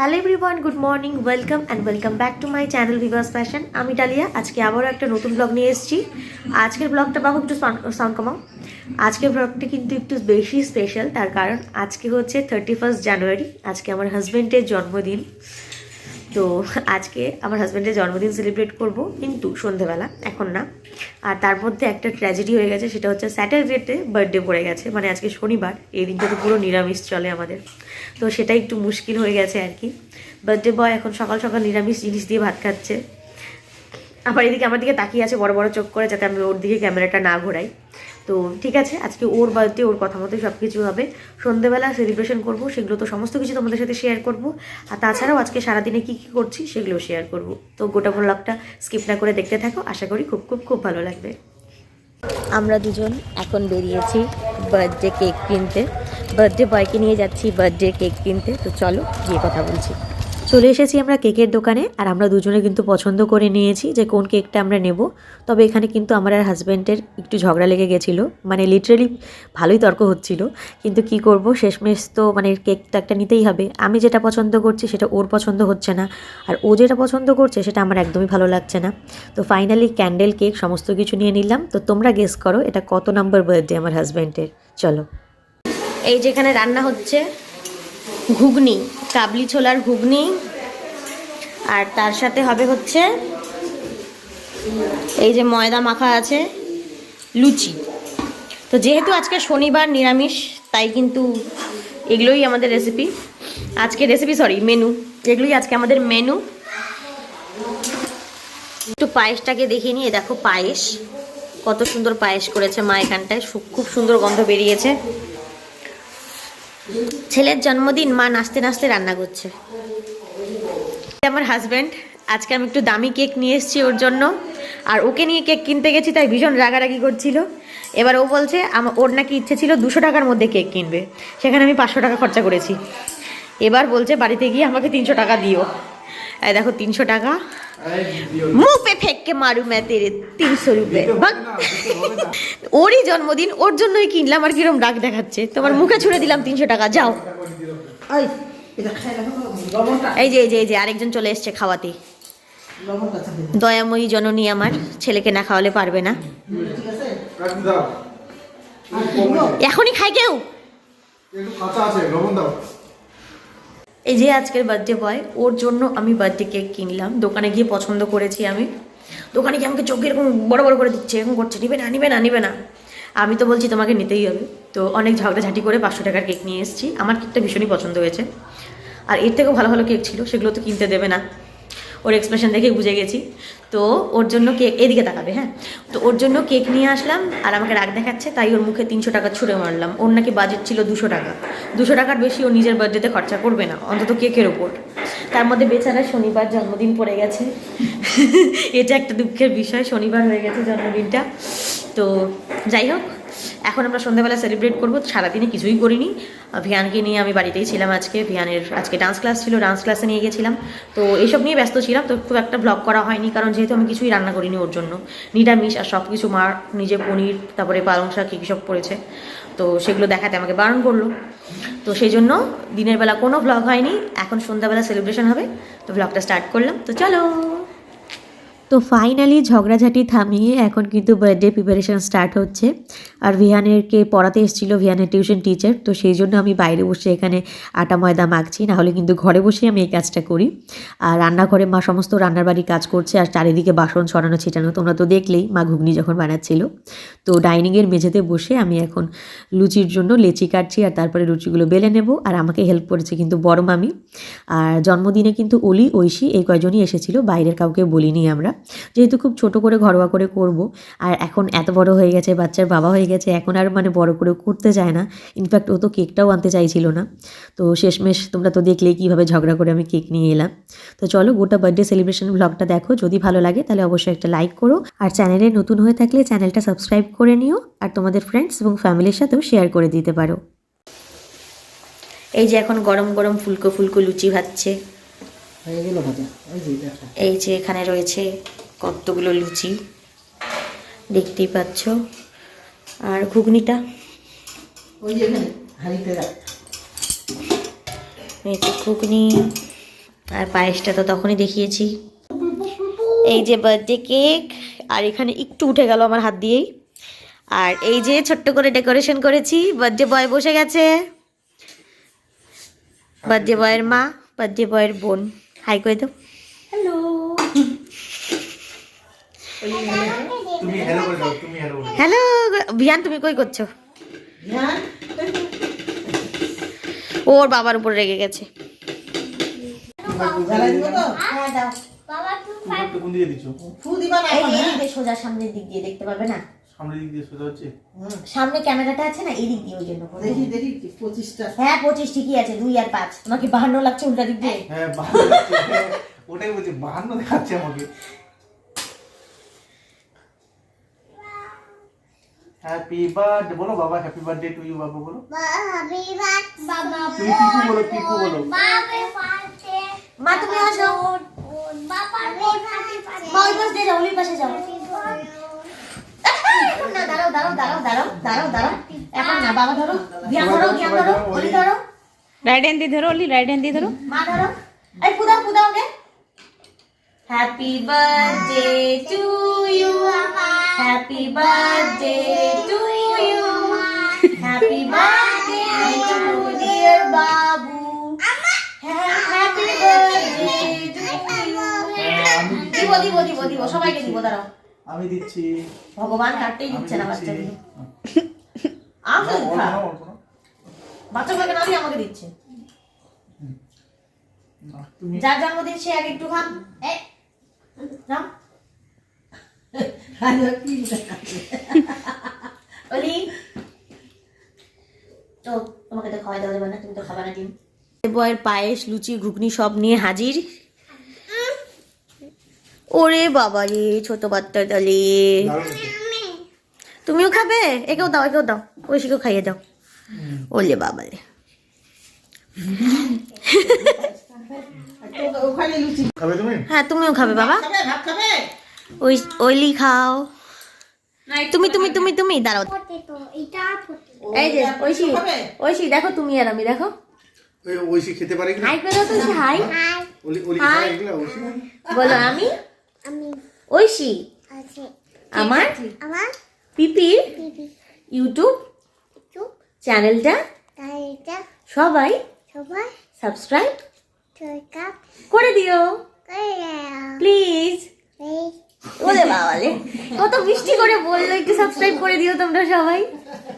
Hello everyone, good morning, welcome back to my channel Vivas fashion. আমি dahlia. আজকে আবারও একটা নতুন ব্লগ নিয়ে এসেছি। আজকের ব্লগটা বাবু একটু সাউন্ড কমাও। আজকের ব্লগটা কিন্তু একটু বেশি স্পেশাল, তার কারণ আজকে হচ্ছে 31 জানুয়ারি। আজকে আমার হাজব্যান্ডের জন্মদিন। তো আজকে আমার হাজব্যান্ডের জন্মদিন সেলিব্রেট করব, কিন্তু সন্ধেবেলা, এখন না। আর তার মধ্যে একটা ট্র্যাজেডি হয়ে গেছে, সেটা হচ্ছে স্যাটারডেতে বার্থডে পড়ে গেছে, মানে আজকে শনিবার। এই দিনটা তো পুরো নিরামিষ চলে আমাদের, তো সেটা একটু মুশকিল হয়ে গেছে আর কি। বার্থডে বয় এখন সকাল সকাল নিরামিষ জিনিস দিয়ে ভাত খাচ্ছে, আবার এদিকে আমার দিকে তাকিয়ে আছে বড় বড় চোখ করে, যাতে আমি ওর দিকে ক্যামেরাটা না ঘোরাই। তো ঠিক আছে, আজকে ওর বার্থডে, ওর কথা মতোই সব কিছু হবে। সন্ধ্যেবেলা সেলিব্রেশন করব, সেগুলো তো সমস্ত কিছু তোমাদের সাথে শেয়ার করব। আর তাছাড়াও আজকে সারাদিনে কী কী করছি সেগুলো শেয়ার করব। তো গোটা ব্লগটা স্কিপ না করে দেখতে থাকো, আশা করি খুব খুব খুব ভালো লাগবে। আমরা দুজন এখন বেরিয়েছি বার্থডে কেক কিনতে। বার্থডে বয়কে নিয়ে যাচ্ছি বার্থডে কেক কিনতে। তো চলো গিয়ে কথা বলছি। চলে এসেছি আমরা কেকের দোকানে, আর আমরা দুজনে কিন্তু পছন্দ করে নিয়েছি যে কোন কেকটা আমরা নেব। তবে এখানে কিন্তু আমার আর হাজব্যান্ডের একটু ঝগড়া লেগে গেছিলো, মানে লিটারেলি ভালোই তর্ক হচ্ছিল। কিন্তু কি করব, শেষমেশ তো মানে কেকটা একটা নিতেই হবে। আমি যেটা পছন্দ করছি সেটা ওর পছন্দ হচ্ছে না, আর ও যেটা পছন্দ করছে সেটা আমার একদমই ভালো লাগছে না। তো ফাইনালি ক্যান্ডেল কেক সমস্ত কিছু নিয়ে নিলাম। তো তোমরা গেস করো এটা কত নাম্বার বার্থডে আমার হাজব্যান্ডের। চলো, এই যেখানে রান্না হচ্ছে ঘুগনি, কাবলি ছোলার ঘুগনি, আর তার সাথে হবে হচ্ছে এই যে ময়দা মাখা আছে লুচি। তো যেহেতু আজকে শনিবার নিরামিষ, তাই কিন্তু এগুলোই আমাদের রেসিপি আজকে, মেনু। এগুলোই আজকে আমাদের মেনু। একটু পায়েসটাকে দেখিয়ে নিয়ে, দেখো পায়েস, কত সুন্দর পায়েস করেছে মা এখানটায়, খুব সুন্দর গন্ধ বেরিয়েছে। ছেলের জন্মদিন, মা নাচতে নাচতে রান্না করছে। আমার হাজব্যান্ড, আজকে আমি একটু দামি কেক নিয়ে এসেছি ওর জন্য, আর ওকে নিয়ে কেক কিনতে গেছি, তাই ভীষণ রাগারাগি করছিল। এবার ও বলছে ওর নাকি ইচ্ছে ছিল 200 টাকার মধ্যে কেক কিনবে, সেখানে আমি 500 টাকা খরচা করেছি। এবার বলছে বাড়িতে গিয়ে আমাকে 300 টাকা দিও। দেখো 300 টাকা, মুখ পে ফেঁককে মারু মে তেরে 300 রুপে। ওরই জন্মদিন, ওর জন্যই কিনলাম, আর কিরম রাগ দেখাচ্ছে। তোমার মুখে ছুড়ে দিলাম 300 টাকা, যাও। এই যে আরেকজন চলে এসছে খাওয়াতে, দয়াময়ী জননী আমার, ছেলেকে না খাওয়ালে পারবে না। এখনই খাই কেউ। এই যে আজকের বার্থডে বয়, ওর জন্য আমি বার্থডে কেক কিনলাম। দোকানে গিয়ে পছন্দ করেছি আমি। দোকানে গিয়ে আমাকে চোখে এরকম বড় বড় করে দিচ্ছে, এরকম করছে, নিবে না। আমি তো বলছি তোমাকে নিতেই হবে। তো অনেক ঝগড়াঝাটি করে 500 টাকার কেক নিয়ে এসেছি। আমার কেকটা ভীষণই পছন্দ হয়েছে, আর এর থেকেও ভালো ভালো কেক ছিল, সেগুলো তো কিনতে দেবে না। ওর এক্সপ্রেশন দেখেই বুঝে গেছি। তো ওর জন্য কেক, এদিকে তাকাবে, হ্যাঁ। তো ওর জন্য কেক নিয়ে আসলাম, আর আমাকে রাগ দেখাচ্ছে, তাই ওর মুখে 300 টাকা ছুঁড়ে মারলাম। ওর নাকি বাজেট ছিল 200 টাকা। 200 টাকার বেশি ও নিজের বার্থডেতে খরচা করবে না, অন্তত কেকের ওপর। তার মধ্যে বেচারা শনিবার জন্মদিন পড়ে গেছে। এটা একটা দুঃখের বিষয়, শনিবার হয়ে গেছে জন্মদিনটা। তো যাই হোক, এখন আমরা সন্ধ্যাবেলা সেলিব্রেট করবো। সারাদিনে কিছুই করিনি, ভিয়ানকে নিয়ে আমি বাড়িতেই ছিলাম আজকে। ভিয়ানের আজকে ডান্স ক্লাস ছিল, ডান্স ক্লাসে নিয়ে গেছিলাম। তো এইসব নিয়ে ব্যস্ত ছিলাম, তো খুব একটা ব্লগ করা হয়নি, কারণ যেহেতু আমি কিছুই রান্না করিনি ওর জন্য, নিরামিষ। আর সব কিছু মার নিজে পনির, তারপরে পালং শাক কী সব পড়েছে, তো সেগুলো দেখাতে আমাকে বারণ করলো। তো সেই জন্য দিনের বেলা কোনো ব্লগ হয়নি। এখন সন্ধ্যাবেলা সেলিব্রেশন হবে, তো ব্লগটা স্টার্ট করলাম। তো চলো। তো ফাইনালি ঝগড়াঝাটি থামিয়ে এখন কিন্তু বার্থডে প্রিপারেশন স্টার্ট হচ্ছে। আর ভিহানেরকে পড়াতে এসেছিলো ভিহানের টিউশন টিচার, তো সেই জন্য আমি বাইরে বসে এখানে আটা ময়দা মাখছি, নাহলে কিন্তু ঘরে বসেই আমি এই কাজটা করি। আর রান্নাঘরে মা সমস্ত রান্নার বাড়ির কাজ করছে, আর চারিদিকে বাসন ছড়ানো ছিটানো, তোমরা তো দেখলেই মা ঘুগনি যখন বানাচ্ছিল। তো ডাইনিংয়ের মেঝেতে বসে আমি এখন লুচির জন্য লেচি কাটছি, আর তারপরে লুচিগুলো বেলে নেব। আর আমাকে হেল্প করেছে কিন্তু বড় মামি। আর জন্মদিনে কিন্তু অলি, ঐশী এই কয়জনই এসেছিলো, বাইরের কাউকে বলিনি আমরা, যেহেতু খুব ছোট করে ঘরোয়া করে করব। আর এখন এত বড় হয়ে গেছে, বাচ্চার বাবা হয়ে গেছে, এখন আর মানে বড় করে করতে চায় না। ইনফ্যাক্ট ও তো কেকটাও আনতে চাইছিল না। তো শেষমেশ তোমরা তো দেখলেই কীভাবে ঝগড়া করে আমি কেক নিয়ে এলাম। তো চলো গোটা বার্থডে সেলিব্রেশন ব্লগটা দেখো, যদি ভালো লাগে তাহলে অবশ্যই একটা লাইক করো, আর চ্যানেলে নতুন হয়ে থাকলে চ্যানেলটা সাবস্ক্রাইব করে নিও, আর তোমাদের ফ্রেন্ডস এবং ফ্যামিলির সাথেও শেয়ার করে দিতে পারো। এই যে এখন গরম গরম ফুলকো ফুলকো লুচি ভাজছে। এই যে এখানে রয়েছে কতগুলো লুচি, দেখতেই পাচ্ছ। আর ঘুগনিটা এই যে ঘুগনি, আর পায়েসটা তো তখনই দেখিয়েছি। এই যে বার্থডে কেক, আর এখানে একটু উঠে গেল আমার হাত দিয়েই। আর এই যে ছোট্ট করে ডেকোরেশন করেছি, বার্থডে বয় বসে গেছে, বার্থডে বয়ের মা, বার্থডে বয়ের বোন। হাই করে দাও। হ্যালো। তুমি হ্যালো করে দাও, তুমি হ্যালো বলো। হ্যালো ভিয়ান, তুমি কই করছো? ওর বাবার উপর রেগে গেছে। হ্যাঁ দাও। তুমি তো কোন দিকে দিছো? সোজা সামনের দিক দিয়ে দেখতে পাবে না, সামনের দিক দিয়ে সোজা হচ্ছে। সামনে ক্যামেরাটা আছে না, এই দিক দিয়ে, ওই জন্য। দেখি 25টা। হ্যাঁ 25 ঠিকই আছে, 2 আর 5। তোমাকে 52 লাগছে উল্টা দিক দিয়ে। হ্যাঁ 52 লাগছে। হ্যাঁ, ওটাই বলছি 52 দেখাচ্ছে আমাকে। হ্যাপি বার্থডে বলো বাবা, হ্যাপি বার্থডে টু ইউ বাবা বলো। তুমি পিকু বলো, পিকু বলো। মা তুমি আসো, মা ওই পাশ দিয়ে যাও, ওই পাশে যাও। এখন না, দাঁড়াও দাঁড়াও দাঁড়াও দাঁড়াও দাঁড়াও দাঁড়াও, এখন না, বাবা ধরো, জ্ঞান ধরো, জ্ঞান ধরো, ওলি ধরো, রাইট হ্যান্ড দিয়ে ধরো, ওলি রাইট হ্যান্ড দিয়ে ধরো। মা ধরো, এই পুদাও পুদাও গে। Happy birthday to you, happy birthday to you, happy birthday to dear Babu, happy birthday to you. দিব দিব দিব দিব, সবাইকে দিব, দাঁড়াও। আমি দিচ্ছি। ভগবান কাটতেই দিচ্ছে না বাচ্চাগুলো। আমাকে অল্প খা, নাও, অল্প নাও। বাচ্চাগুলোকে না দিয়ে আমাকে দিচ্ছে। না, তুমি যার জন্মদিন সে আগে একটু খান। এই নাও অলি। তো তোমাকে তো খাওয়াই দেওয়া যাবে না, তুমি তো খাবে না ডিম। বয়ের পায়েস, লুচি, ঘুগনি সব নিয়ে হাজির। ওরে বাবা রে, ছোট বাচ্চা ডালে। দারুণ হয়েছে। তুমিও খাবে? একেও দাও, একেও দাও, ঐশীকেও খাইয়ে দাও। ওলে বাবালে। ওখানে লুচি খাবে তুমি? হ্যাঁ তুমিও খাবে বাবা। খাবে, ভাত খাবে? ওই ওইলি খাও। তুমি তুমি তুমি তুমি দাঁড়াও। এই যে ঐশী, খাবে? ঐশী দেখো, তুমি আর আমি দেখো। ওই ঐশী খেতে পারে কি? হাই করে দাও তো, হাই ওলি ওলি হাই। খায় এগুলা ঐশী? বলো আমি ঐশী, আমার পিপির ইউটিউব চ্যানেলটা সবাই সাবস্ক্রাইব করে দিও প্লিজ। ওরে বাবালে, কত মিষ্টি করে বললো, একটু সাবস্ক্রাইব করে দিও তোমরা সবাই।